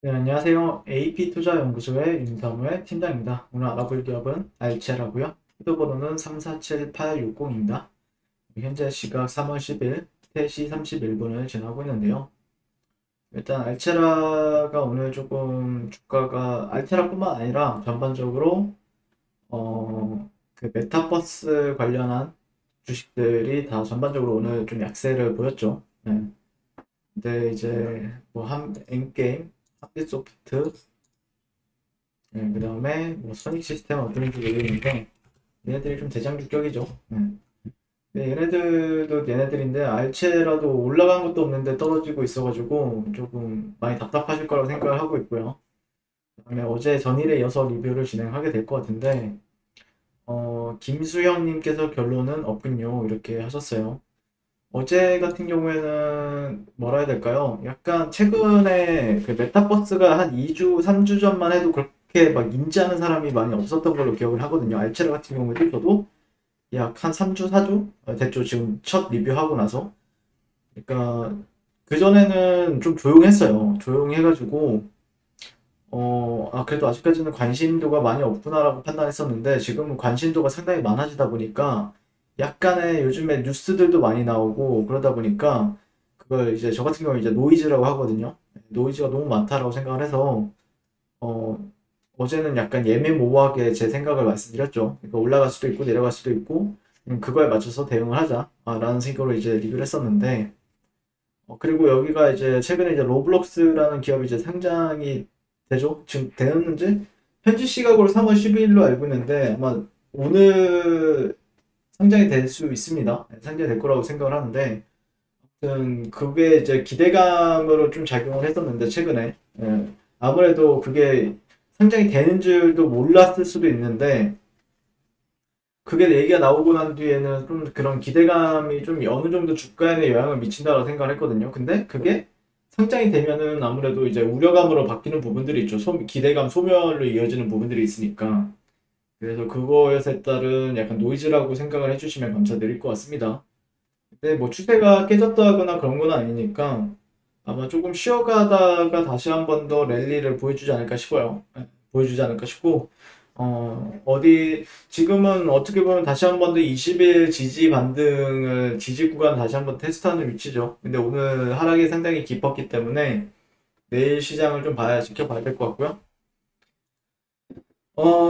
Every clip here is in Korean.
네, 안녕하세요. AP투자연구소의 임성우의 팀장입니다. 오늘 알아볼 기업은 알체라고요. 휴대번호는 347860입니다. 현재 시각 3월 10일 3시 31분을 지나고 있는데요. 일단 알체라가 오늘 조금 주가가 알체라뿐만 아니라 전반적으로 그 메타버스 관련한 주식들이 다 전반적으로 오늘 좀 약세를 보였죠. 네. 근데 이제 뭐 엔게임, 한빛소프트, 네, 그 다음에 뭐 소닉 시스템 어떤 식으로 있는데 얘네들이 좀 대장주격이죠. 네. 근데 얘네들도 얘네들인데 알체라도 올라간 것도 없는데 떨어지고 있어가지고 조금 많이 답답하실 거라고 생각을 하고 있고요. 그다음에 어제 전일에 이어서 리뷰를 진행하게 될 것 같은데 김수영님께서 결론은 없군요 이렇게 하셨어요. 어제 같은 경우에는 뭐라 해야 될까요? 약간 최근에 그 메타버스가 한 2주, 3주 전만 해도 그렇게 막 인지하는 사람이 많이 없었던 걸로 기억을 하거든요. 알체르 같은 경우에도 저도 약 한 3주, 4주 됐죠. 지금 첫 리뷰하고 나서. 그러니까 그전에는 좀 조용했어요. 조용해가지고 그래도 아직까지는 관심도가 많이 없구나라고 판단했었는데 지금은 관심도가 상당히 많아지다 보니까 약간의 요즘에 뉴스들도 많이 나오고 그러다 보니까 그걸 이제 저 같은 경우 이제 노이즈라고 하거든요. 노이즈가 너무 많다라고 생각을 해서 어, 어제는 약간 예매모호하게 제 생각을 말씀드렸죠. 그러니까 올라갈 수도 있고 내려갈 수도 있고 그거에 맞춰서 대응을 하자라는 생각으로 이제 리뷰를 했었는데 그리고 여기가 이제 최근에 이제 로블록스라는 기업이 이제 상장이 되죠. 지금 되었는지 현지 시각으로 3월 12일로 알고 있는데 아마 오늘 상장이 될 수 있습니다. 네, 상장이 될 거라고 생각을 하는데 아무튼 그게 이제 기대감으로 좀 작용을 했었는데 최근에 아무래도 그게 상장이 되는 줄도 몰랐을 수도 있는데 그게 얘기가 나오고 난 뒤에는 좀 그런 기대감이 좀 어느 정도 주가에 영향을 미친다고 생각을 했거든요. 근데 그게 상장이 되면은 아무래도 이제 우려감으로 바뀌는 부분들이 있죠. 기대감 소멸로 이어지는 부분들이 있으니까. 그래서 그거에 따른 약간 노이즈라고 생각을 해주시면 감사드릴 것 같습니다. 근데 뭐 추세가 깨졌다거나 그런 건 아니니까 아마 조금 쉬어가다가 다시 한번 더 랠리를 보여주지 않을까 싶어요. 보여주지 않을까 싶고 지금은 어떻게 보면 다시 한번 더 20일 지지 반등을, 지지 구간 다시 한번 테스트하는 위치죠. 근데 오늘 하락이 상당히 깊었기 때문에 내일 시장을 좀 지켜봐야 될 것 같고요.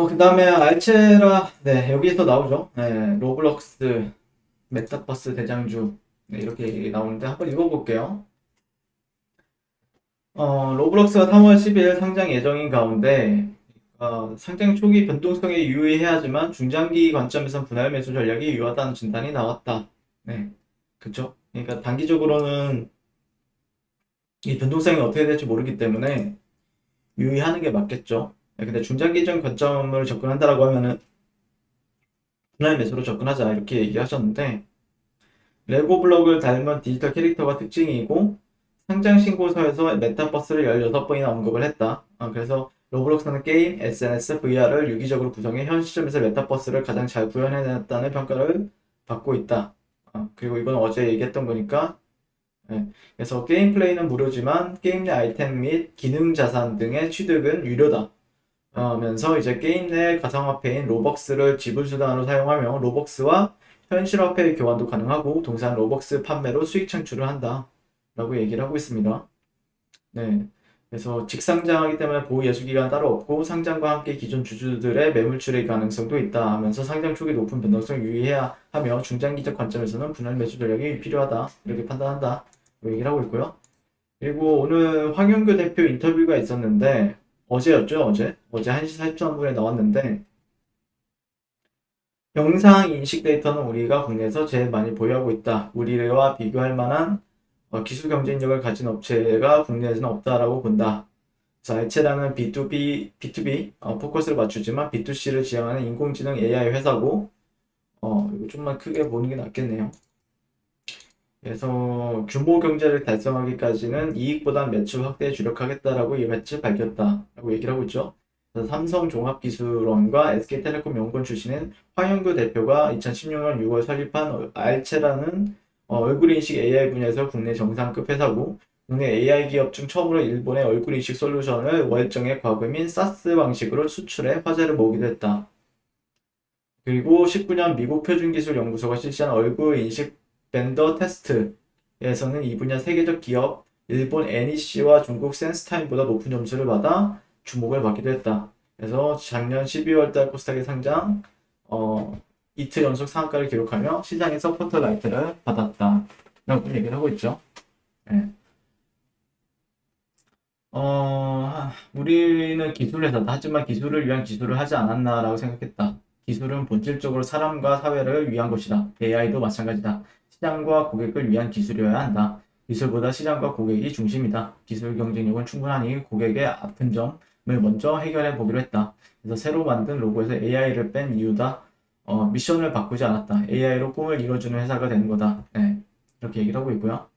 그 다음에 알체라, 네, 여기서 나오죠. 네, 로블록스, 메타버스 대장주. 네, 이렇게 얘기 나오는데 한번 읽어볼게요. 로블록스가 3월 10일 상장 예정인 가운데 상장 초기 변동성에 유의해야지만 중장기 관점에선 분할 매수 전략이 유효하다는 진단이 나왔다. 네, 그쵸? 그러니까 단기적으로는 이 변동성이 어떻게 될지 모르기 때문에 유의하는 게 맞겠죠. 네, 근데 중장기적 관점을 접근한다라고 하면은 분할 매수로 접근하자 이렇게 얘기하셨는데 레고 블록을 닮은 디지털 캐릭터가 특징이고 상장 신고서에서 메타버스를 16번이나 언급을 했다. 그래서 로블록스는 게임, SNS, VR을 유기적으로 구성해 현 시점에서 메타버스를 가장 잘 구현해냈다는 평가를 받고 있다. 그리고 이건 어제 얘기했던 거니까 예. 그래서 게임 플레이는 무료지만 게임 내 아이템 및 기능 자산 등의 취득은 유료다. 면서 이제 게임 내 가상화폐인 로벅스를 지불 수단으로 사용하며 로벅스와 현실화폐의 교환도 가능하고 동시에 로벅스 판매로 수익 창출을 한다. 라고 얘기를 하고 있습니다. 네. 그래서 직상장하기 때문에 보호 예수 기간 따로 없고 상장과 함께 기존 주주들의 매물출의 가능성도 있다 하면서 상장 초기 높은 변동성 유의해야 하며 중장기적 관점에서는 분할 매수 전략이 필요하다. 이렇게 판단한다. 얘기를 하고 있고요. 그리고 오늘 황영규 대표 인터뷰가 있었는데 어제였죠, 어제. 어제 1시 43분에 나왔는데 영상 인식 데이터는 우리가 국내에서 제일 많이 보유하고 있다. 우리와 비교할 만한 기술 경쟁력을 가진 업체가 국내에서는 없다라고 본다. 그래서 알체라는 B2B 포커스를 맞추지만 B2C를 지향하는 인공지능 AI 회사고 이거 좀만 크게 보는 게 낫겠네요. 그래서 규모 경제를 달성하기까지는 이익보단 매출 확대에 주력하겠다라고 이같이 밝혔다라고 얘기를 하고 있죠. 그래서 삼성종합기술원과 SK텔레콤 연구원 출신인 황영규 대표가 2016년 6월 설립한 알체라는 얼굴 인식 AI 분야에서 국내 정상급 회사고 국내 AI 기업 중 처음으로 일본의 얼굴 인식 솔루션을 월정의 과금인 사스 방식으로 수출해 화제를 모으기도 했다. 그리고 19년 미국 표준기술연구소가 실시한 얼굴 인식 벤더 테스트에서는 이 분야 세계적 기업 일본 NEC와 중국 센스타임보다 높은 점수를 받아 주목을 받기도 했다. 그래서 작년 12월 달 코스닥에 상장 이틀 연속 상한가를 기록하며 시장의 서포터 라이트를 받았다. 라고 얘기를 하고 있죠. 네. 우리는 기술 회사다. 하지만 기술을 위한 기술을 하지 않았나라고 생각했다. 기술은 본질적으로 사람과 사회를 위한 것이다. AI도 마찬가지다. 시장과 고객을 위한 기술이어야 한다. 기술보다 시장과 고객이 중심이다. 기술 경쟁력은 충분하니 고객의 아픈 점을 먼저 해결해 보기로 했다. 그래서 새로 만든 로고에서 AI를 뺀 이유다. 미션을 바꾸지 않았다. AI로 꿈을 이뤄주는 회사가 되는 거다. 네, 이렇게 얘기를 하고 있고요.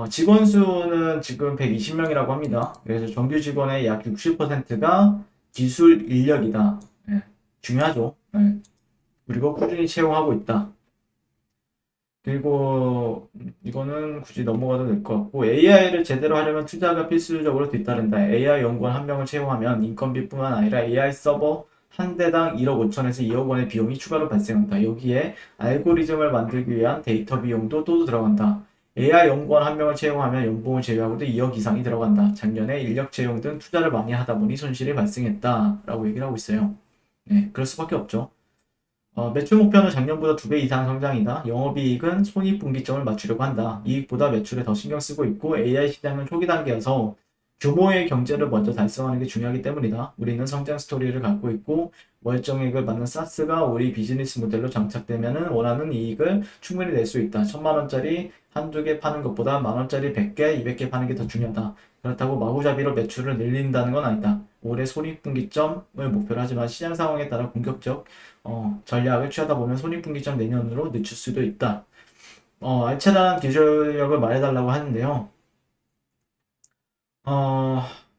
직원 수는 지금 120명이라고 합니다. 그래서 정규 직원의 약 60%가 기술 인력이다. 예, 중요하죠. 예, 그리고 꾸준히 채용하고 있다. 그리고 이거는 굳이 넘어가도 될 것 같고 AI를 제대로 하려면 투자가 필수적으로 뒤따른다. AI 연구원 한 명을 채용하면 인건비뿐만 아니라 AI 서버 한 대당 1억 5천에서 2억 원의 비용이 추가로 발생한다. 여기에 알고리즘을 만들기 위한 데이터 비용도 또 들어간다. AI 연구원 한 명을 채용하면 연봉을 제외하고도 2억 이상이 들어간다. 작년에 인력 채용 등 투자를 많이 하다 보니 손실이 발생했다. 라고 얘기를 하고 있어요. 네, 그럴 수밖에 없죠. 매출 목표는 작년보다 2배 이상 성장이다. 영업이익은 손익분기점을 맞추려고 한다. 이익보다 매출에 더 신경 쓰고 있고 AI 시장은 초기 단계여서 규모의 경제를 먼저 달성하는 게 중요하기 때문이다. 우리는 성장 스토리를 갖고 있고 월정액을 받는 사스가 우리 비즈니스 모델로 장착되면 원하는 이익을 충분히 낼 수 있다. 1,000만 원짜리 한두 개 파는 것보다 만원짜리 100개, 200개 파는 게 더 중요하다. 그렇다고 마구잡이로 매출을 늘린다는 건 아니다. 올해 손익분기점을 목표로 하지만 시장 상황에 따라 공격적 전략을 취하다 보면 손익분기점 내년으로 늦출 수도 있다. 알차란 기술력을 말해달라고 하는데요.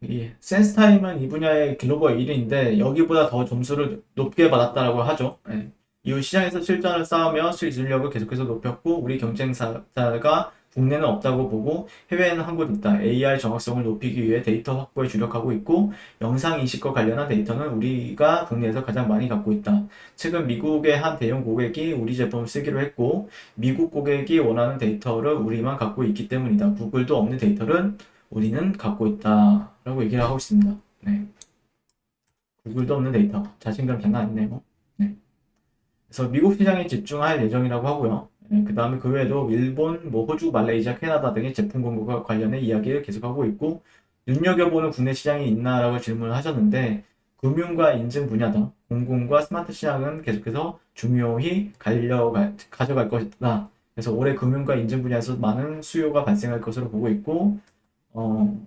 이 센스타임은 이 분야의 글로벌 1위인데 여기보다 더 점수를 높게 받았다라고 하죠. 예. 이후 시장에서 실전을 쌓으며 기술력을 계속해서 높였고 우리 경쟁사가 국내는 없다고 보고 해외에는 한 곳 있다. AI 정확성을 높이기 위해 데이터 확보에 주력하고 있고 영상 인식과 관련한 데이터는 우리가 국내에서 가장 많이 갖고 있다. 최근 미국의 한 대형 고객이 우리 제품을 쓰기로 했고 미국 고객이 원하는 데이터를 우리만 갖고 있기 때문이다. 구글도 없는 데이터를 우리는 갖고 있다라고 얘기를 하고 있습니다. 네. 구글도 없는 데이터. 자신감 장난 아니네요. 네. 그래서 미국 시장에 집중할 예정이라고 하고요. 네, 그 다음에 그 외에도 일본, 호주, 말레이시아, 캐나다 등의 제품 공급과 관련해 이야기를 계속하고 있고 눈여겨보는 국내 시장이 있나라고 질문을 하셨는데 금융과 인증 분야다. 공공과 스마트 시장은 계속해서 중요히 가져갈 것이다. 그래서 올해 금융과 인증 분야에서 많은 수요가 발생할 것으로 보고 있고 어,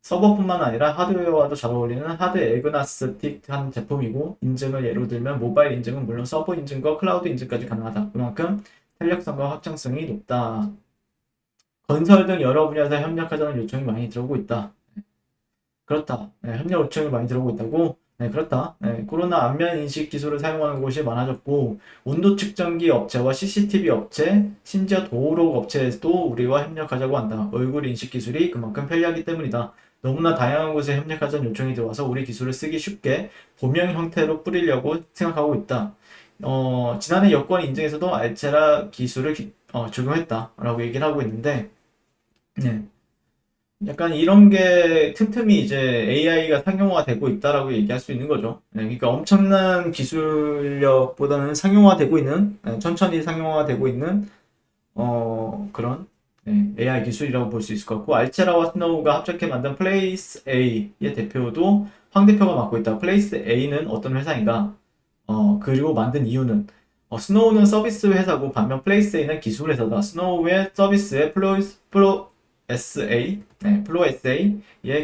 서버뿐만 아니라 하드웨어와도 잘 어울리는 하드 애그나스틱한 제품이고 인증을 예로 들면 모바일 인증은 물론 서버 인증과 클라우드 인증까지 가능하다. 그만큼 탄력성과 확장성이 높다. 건설 등 여러 분야에서 협력하자는 요청이 많이 들어오고 있다. 그렇다. 네, 협력 요청이 많이 들어오고 있다고? 네, 그렇다. 네, 코로나 안면 인식 기술을 사용하는 곳이 많아졌고 온도 측정기 업체와 CCTV 업체, 심지어 도로 업체에서도 우리와 협력하자고 한다. 얼굴 인식 기술이 그만큼 편리하기 때문이다. 너무나 다양한 곳에 협력하자는 요청이 들어와서 우리 기술을 쓰기 쉽게 범용 형태로 뿌리려고 생각하고 있다. 지난해 여권 인증에서도 알체라 기술을 적용했다라고 얘기를 하고 있는데, 네. 약간 이런 게 틈틈이 이제 AI가 상용화가 되고 있다라고 얘기할 수 있는 거죠. 네, 그러니까 엄청난 기술력보다는 상용화되고 있는, 천천히 상용화되고 있는, 그런 AI 기술이라고 볼 수 있을 것 같고, 알체라와 스노우가 합작해 만든 플레이스 A의 대표도 황 대표가 맡고 있다. 플레이스 A는 어떤 회사인가? 그리고 만든 이유는, 스노우는 서비스 회사고 반면 플레이스 A는 기술 회사다. 스노우의 서비스에 플로 SA의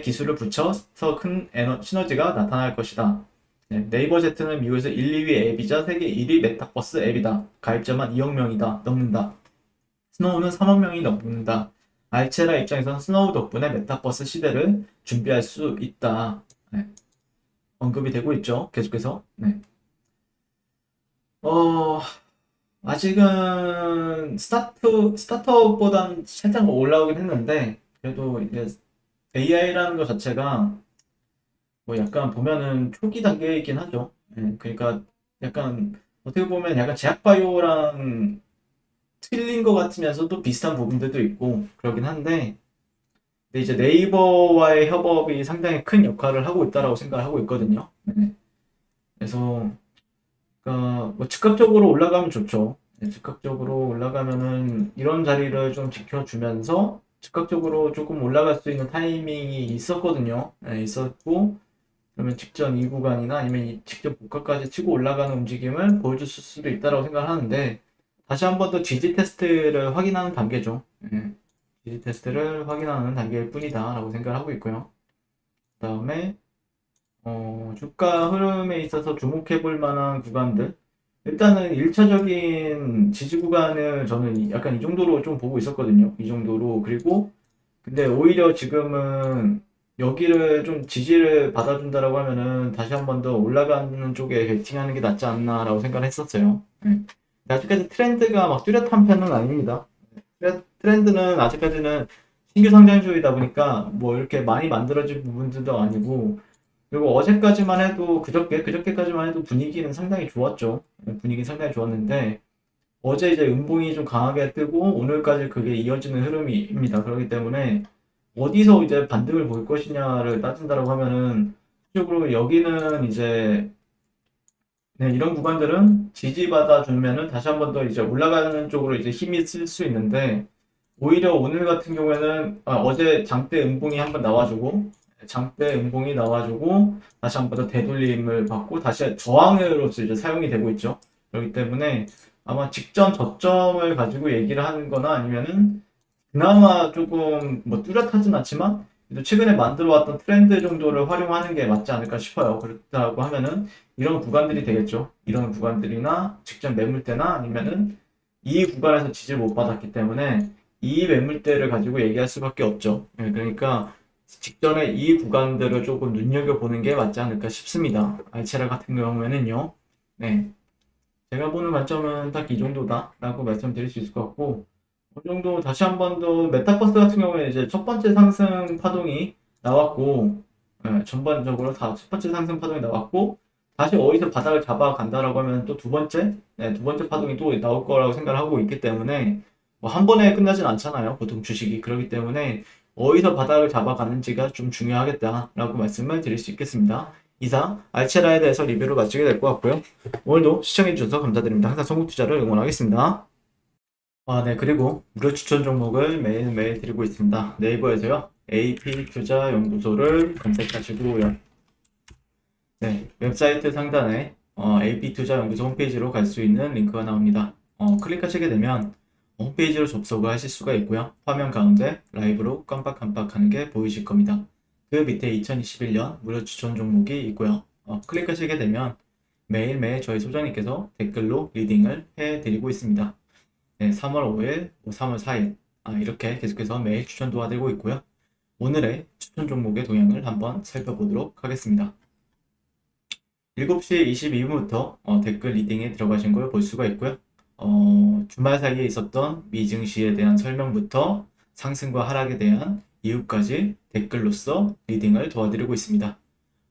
기술을 붙여서 큰 시너지가 나타날 것이다. 네, 네이버 Z는 미국에서 1, 2위 앱이자 세계 1위 메타버스 앱이다. 가입자만 2억 명이다. 넘는다. 스노우는 3억 명이 넘는다. 알체라 입장에서는 스노우 덕분에 메타버스 시대를 준비할 수 있다. 네, 언급이 되고 있죠. 계속해서. 네. 어, 아직은 스타트업보다는 살짝 올라오긴 했는데, 그래도 이제 AI라는 것 자체가 뭐 약간 보면은 초기 단계이긴 하죠. 그러니까 약간 어떻게 보면 약간 제약바이오랑 틀린 것 같으면서도 비슷한 부분들도 있고 그러긴 한데, 근데 이제 네이버와의 협업이 상당히 큰 역할을 하고 있다라고 생각을 하고 있거든요. 그래서 그러니까 뭐 즉각적으로 올라가면 좋죠. 즉각적으로 올라가면은 이런 자리를 좀 지켜주면서 즉각적으로 조금 올라갈 수 있는 타이밍이 있었거든요. 있었고, 그러면 직전 2구간이나 아니면 직접 고가까지 치고 올라가는 움직임을 보여줄 수도 있다고 생각하는데, 다시 한번 더 지지 테스트를 확인하는 단계죠. 지지 테스트를 확인하는 단계일 뿐이다 라고 생각을 하고 있고요. 그 다음에 주가 흐름에 있어서 주목해 볼 만한 구간들, 일단은 1차적인 지지 구간을 저는 약간 이 정도로 좀 보고 있었거든요. 이 정도로. 그리고 근데 오히려 지금은 여기를 좀 지지를 받아준다라고 하면은 다시 한번 더 올라가는 쪽에 베팅하는 게 낫지 않나라고 생각을 했었어요. 근데 아직까지 트렌드가 막 뚜렷한 편은 아닙니다. 트렌드는 아직까지는 신규 상장주이다 보니까 뭐 이렇게 많이 만들어진 부분들도 아니고, 그리고 어제까지만 해도 그저께까지만 해도 분위기는 상당히 좋았죠. 분위기 상당히 좋았는데 어제 이제 음봉이 좀 강하게 뜨고 오늘까지 그게 이어지는 흐름입니다. 그렇기 때문에 어디서 이제 반등을 볼 것이냐를 따진다라고 하면은 실적으로 여기는 이제 이런 구간들은 지지받아 주면은 다시 한번 더 이제 올라가는 쪽으로 이제 힘이 쓸 수 있는데, 오히려 오늘 같은 경우에는 어제 장대 음봉이 한번 나와주고 장대 음봉이 나와주고 다시 한번 더 되돌림을 받고 다시 저항으로서 이제 사용이 되고 있죠. 그렇기 때문에 아마 직전 저점을 가지고 얘기를 하는 거나 아니면은 그나마 조금 뭐 뚜렷하진 않지만 그래도 최근에 만들어왔던 트렌드 정도를 활용하는 게 맞지 않을까 싶어요. 그렇다고 하면은 이런 구간들이 되겠죠. 이런 구간들이나 직전 매물대나 아니면은 이 구간에서 지지를 못 받았기 때문에 이 매물대를 가지고 얘기할 수밖에 없죠. 그러니까 직전에 이 구간들을 조금 눈여겨보는 게 맞지 않을까 싶습니다. 알체라 같은 경우에는요. 네. 제가 보는 관점은 딱 이 정도다라고 말씀드릴 수 있을 것 같고, 어느 정도 다시 한 번 더 메타버스 같은 경우에 이제 첫 번째 상승 파동이 나왔고, 전반적으로 다 첫 번째 상승 파동이 나왔고, 다시 어디서 바닥을 잡아간다라고 하면 또 두 번째, 두 번째 파동이 또 나올 거라고 생각을 하고 있기 때문에, 뭐 한 번에 끝나진 않잖아요. 보통 주식이. 그렇기 때문에 어디서 바닥을 잡아가는지가 좀 중요하겠다라고 말씀을 드릴 수 있겠습니다. 이상 알체라에 대해서 리뷰를 마치게 될 것 같고요. 오늘도 시청해주셔서 감사드립니다. 항상 선국투자를 응원하겠습니다. 네. 그리고 무료 추천 종목을 매일매일 드리고 있습니다. 네이버에서요. AP투자연구소를 검색하시고요. 네. 웹사이트 상단에 AP투자연구소 홈페이지로 갈 수 있는 링크가 나옵니다. 클릭하시게 되면 홈페이지로 접속을 하실 수가 있고요. 화면 가운데 라이브로 깜빡깜빡하는 게 보이실 겁니다. 그 밑에 2021년 무료 추천 종목이 있고요. 클릭하시게 되면 매일매일 저희 소장님께서 댓글로 리딩을 해드리고 있습니다. 네, 3월 5일, 3월 4일 이렇게 계속해서 매일 추천 도와드리고 있고요. 오늘의 추천 종목의 동향을 한번 살펴보도록 하겠습니다. 7시 22분부터 댓글 리딩에 들어가신 걸 볼 수가 있고요. 주말 사이에 있었던 미 증시에 대한 설명부터 상승과 하락에 대한 이유까지 댓글로서 리딩을 도와드리고 있습니다.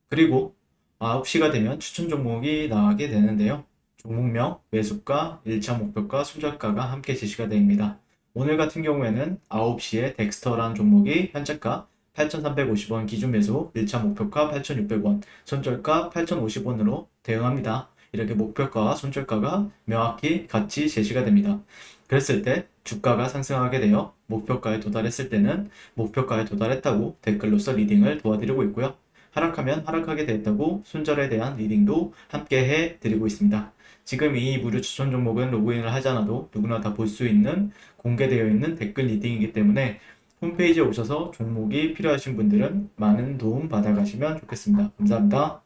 그리고 9시가 되면 추천 종목이 나가게 되는데요. 종목명, 매수가, 1차 목표가, 손절가가 함께 제시가 됩니다. 오늘 같은 경우에는 9시에 덱스터라는 종목이 현재가 8,350원 기준 매수, 1차 목표가 8,600원, 손절가 8,050원으로 대응합니다. 이렇게 목표가와 손절가가 명확히 같이 제시가 됩니다. 그랬을 때 주가가 상승하게 되어 목표가에 도달했을 때는 목표가에 도달했다고 댓글로서 리딩을 도와드리고 있고요. 하락하면 하락하게 되었다고 손절에 대한 리딩도 함께 해드리고 있습니다. 지금 이 무료 추천 종목은 로그인을 하지 않아도 누구나 다 볼 수 있는 공개되어 있는 댓글 리딩이기 때문에 홈페이지에 오셔서 종목이 필요하신 분들은 많은 도움 받아가시면 좋겠습니다. 감사합니다.